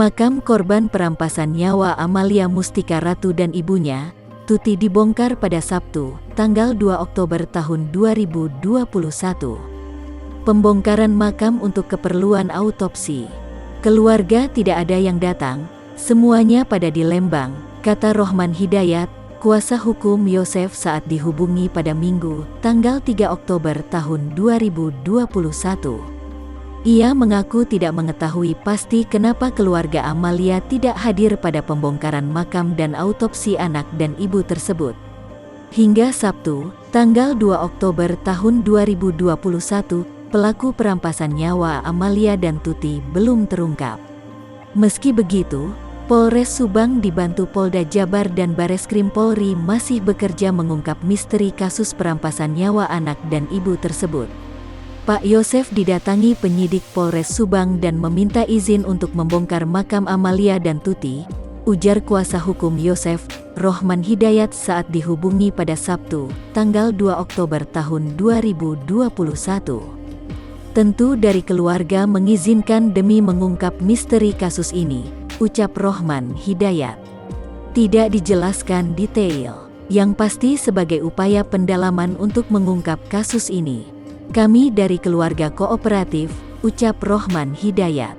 Makam korban perampasan nyawa Amalia Mustika Ratu dan ibunya, Tuti dibongkar pada Sabtu, tanggal 2 Oktober tahun 2021. Pembongkaran makam untuk keperluan autopsi. Keluarga tidak ada yang datang, semuanya pada di Lembang, kata Rohman Hidayat, kuasa hukum Yosef saat dihubungi pada Minggu, tanggal 3 Oktober tahun 2021. Ia mengaku tidak mengetahui pasti kenapa keluarga Amalia tidak hadir pada pembongkaran makam dan autopsi anak dan ibu tersebut. Hingga Sabtu, tanggal 2 Oktober tahun 2021, pelaku perampasan nyawa Amalia dan Tuti belum terungkap. Meski begitu, Polres Subang dibantu Polda Jabar dan Bareskrim Polri masih bekerja mengungkap misteri kasus perampasan nyawa anak dan ibu tersebut. Pak Yosef didatangi penyidik Polres Subang dan meminta izin untuk membongkar makam Amalia dan Tuti, ujar kuasa hukum Yosef, Rohman Hidayat saat dihubungi pada Sabtu, tanggal 2 Oktober tahun 2021. Tentu dari keluarga mengizinkan demi mengungkap misteri kasus ini, ucap Rohman Hidayat. Tidak dijelaskan detail, yang pasti sebagai upaya pendalaman untuk mengungkap kasus ini. Kami dari keluarga kooperatif, ucap Rohman Hidayat.